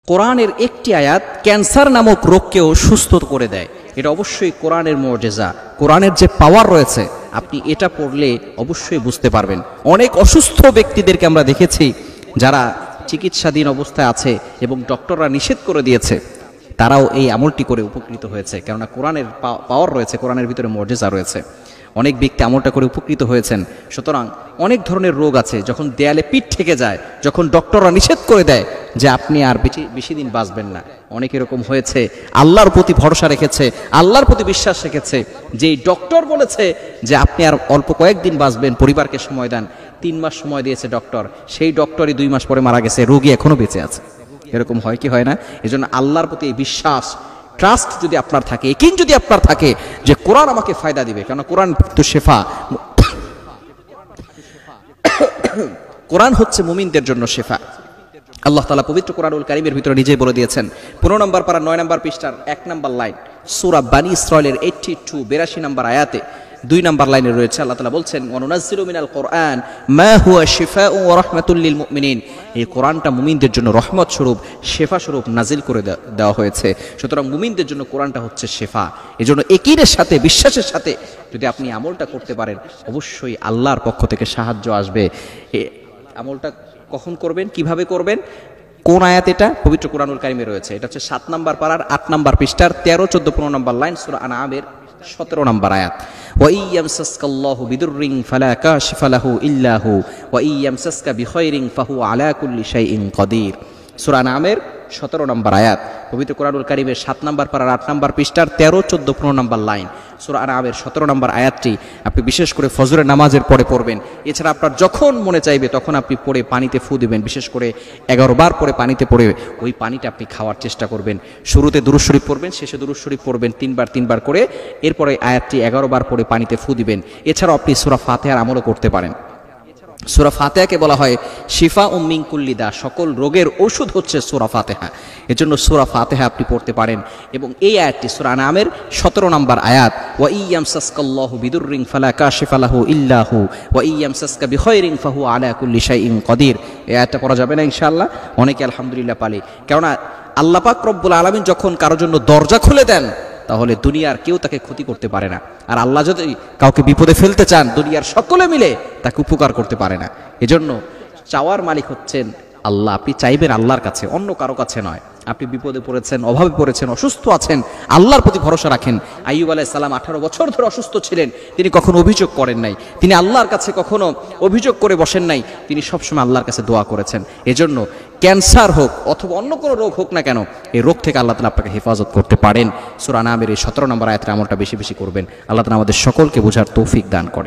কোরআনের একটি আয়াত ক্যান্সার নামক রোগকেও সুস্থ করে দেয়। এটা অবশ্যই কোরআনের মুজিজা, কোরআনের যে পাওয়ার রয়েছে আপনি এটা পড়লে অবশ্যই বুঝতে পারবেন। অনেক অসুস্থ ব্যক্তিদেরকে আমরা দেখেছি যারা চিকিৎসাধীন অবস্থায় আছে এবং ডক্টররা নিষেধ করে দিয়েছে, তারাও এই আমলটি করে উপকৃত হয়েছে, কেননা কোরআনের পাওয়ার রয়েছে, কোরআনের ভিতরে মুজিজা রয়েছে। অনেক ব্যক্তি আমলটা করে উপকৃত হয়েছেন। সুতরাং অনেক ধরনের রোগ আছে যখন দেয়ালে পিঠ ঠেকে যায়, যখন ডক্টররা নিষেধ করে দেয় যে আপনি আর বেশি দিন বাঁচবেন না, অনেক এরকম হয়েছে। আল্লাহর প্রতি ভরসা রেখেছে, আল্লাহর প্রতি বিশ্বাস রেখেছে, যেই ডক্টর বলেছে যে আপনি আর অল্প কয়েকদিন বাঁচবেন, পরিবারকে সময় দেন, 3 মাস সময় দিয়েছে ডক্টর, সেই ডক্টরই 2 মাস পরে মারা গেছে, রোগী এখনো বেঁচে আছে। এরকম হয় কি হয় না? এজন্য আল্লাহর প্রতি এই বিশ্বাস, ট্রাস্ট যদি আপনার থাকে, ইয়াকিন যদি আপনার থাকে যে কোরআন আমাকে ফায়দা দিবে, কারণ কোরআন তো শেফা, কোরআন হচ্ছে মুমিনদের জন্য শেফা। আল্লাহ তাআলা পবিত্র কোরআনুল কারীমের ভিতরে নিজেই বলে দিয়েছেন, 15 নম্বর পারা 9 নম্বর পৃষ্ঠার 1 নম্বর লাইন, সূরা বানী ইসরাঈলের 82 নম্বর আয়াতে 2 নম্বর লাইনে রয়েছে, আল্লাহ তাআলা বলছেন, ওয়ানুনাজ্জিলু মিনাল কোরআন মা হুয়া শিফাউন ওয়া রাহমাতুল লিল মুমিনিন। এই কোরআনটা মুমিনদের জন্য রহমত স্বরূপ, শেফা স্বরূপ নাজিল করে দেওয়া হয়েছে। সুতরাং মুমিনদের জন্য কোরআনটা হচ্ছে শেফা। এজন্য ইয়াকিনের সাথে, বিশ্বাসের সাথে যদি আপনি আমলটা করতে পারেন, অবশ্যই আল্লাহর পক্ষ থেকে সাহায্য আসবে। আমলটা কখন করবেন, কিভাবে করবেন, কোন আয়াত? এটা পবিত্র কোরআনুল কারীমে রয়েছে। এটা হচ্ছে 7 নম্বর পারার 8 নম্বর পৃষ্ঠার 13, 14, 15 নম্বর লাইন, সূরা আনআমের 17 নম্বর আয়াত। ওয়া ইয়ামসাসকাল্লাহু বিদুররিন ফালা কাশিফা লাহু ইল্লা হু ওয়া ইয়ামসাসকা বিখাইরিন ফাহুয়া আলা কুল্লি শাইইন কাদির। সূরা আনআমের 17 নম্বর আয়াত, পবিত্র কোরআনুল কারীমের 7 নম্বর পারার 8 নম্বর পৃষ্ঠার 13, 14, 15 নম্বর লাইন, সূরা আনআমের 17 নম্বর আয়াতটি আপনি বিশেষ করে ফজরের নামাজের পরে পড়বেন। এছাড়া আপনার যখন মনে চাইবে তখন আপনি পড়ে পানিতে ফু দিবেন। বিশেষ করে 11 বার পরে পানিতে পড়ে ওই পানিটা আপনি খাওয়ার চেষ্টা করবেন। শুরুতে দুরূদ শরীফ পড়বেন, শেষে দুরূদ শরীফ পড়বেন 3 বার করে, এরপরে আয়াতটি 11 বার পরে পানিতে ফু দিবেন। এছাড়াও আপনি সূরা ফাতিহার আমলও করতে পারেন। সূরা ফাতিহাকে বলা হয় শিফা মিন কুল্লি দা, সকল রোগের ওষুধ হচ্ছে সূরা ফাতিহা। এজন্য সূরা ফাতিহা আপনি পড়তে পারেন। এবং এই আয়াতটি সূরা আনআমের 17 নম্বর আয়াত, ওয়া ইয়ামসাসকাল্লাহু বিদুররিন ফালা কাশিফা লাহু ইল্লা হু ওয়া ইয়ামসাসকা বিখাইরিন ফাহুয়া আলা কুল্লি শাইইন কাদির। এই আয়াতটা পড়া যাবে না ইনশাআল্লাহ? অনেকে আলহামদুলিল্লাহ পালি। কেননা আল্লাহ পাক রব্বুল আলামিন যখন কারোর জন্য দরজা খুলে দেন, তাহলে দুনিয়ার কেউ তাকে ক্ষতি করতে পারে না। আর আল্লাহ যদি কাউকে বিপদে ফেলতে চান, দুনিয়ার সকলে মিলে তাকে উপকার করতে পারে না। এজন্য চাওয়ার মালিক হচ্ছেন আল্লাহ। আপনি চাইবেন আল্লাহর কাছে, অন্য কারো কাছে নয়। আপনি বিপদে পড়েছেন, অভাবে পড়েছেন, অসুস্থ আছেন, আল্লাহর প্রতি ভরসা রাখেন। আইয়ুব আলাইহিস সালাম 18 বছর ধরে অসুস্থ ছিলেন, তিনি কখনো অভিযোগ করেন নাই, তিনি আল্লাহর কাছে কখনো অভিযোগ করে বসেন নাই, তিনি সবসময় আল্লাহর কাছে দোয়া করেছেন। এজন্য ক্যান্সার হোক অথবা অন্য কোনো রোগ হোক না কেন, এই রোগ থেকে আল্লাহ তাআলা আপনাকে হেফাজত করতে পারেন। সূরা আনআমের এই 17 নম্বর আয়াতের আমলটা বেশি বেশি করবেন। আল্লাহ তাআলা আমাদের সকলকে বোঝার তৌফিক দান করেন।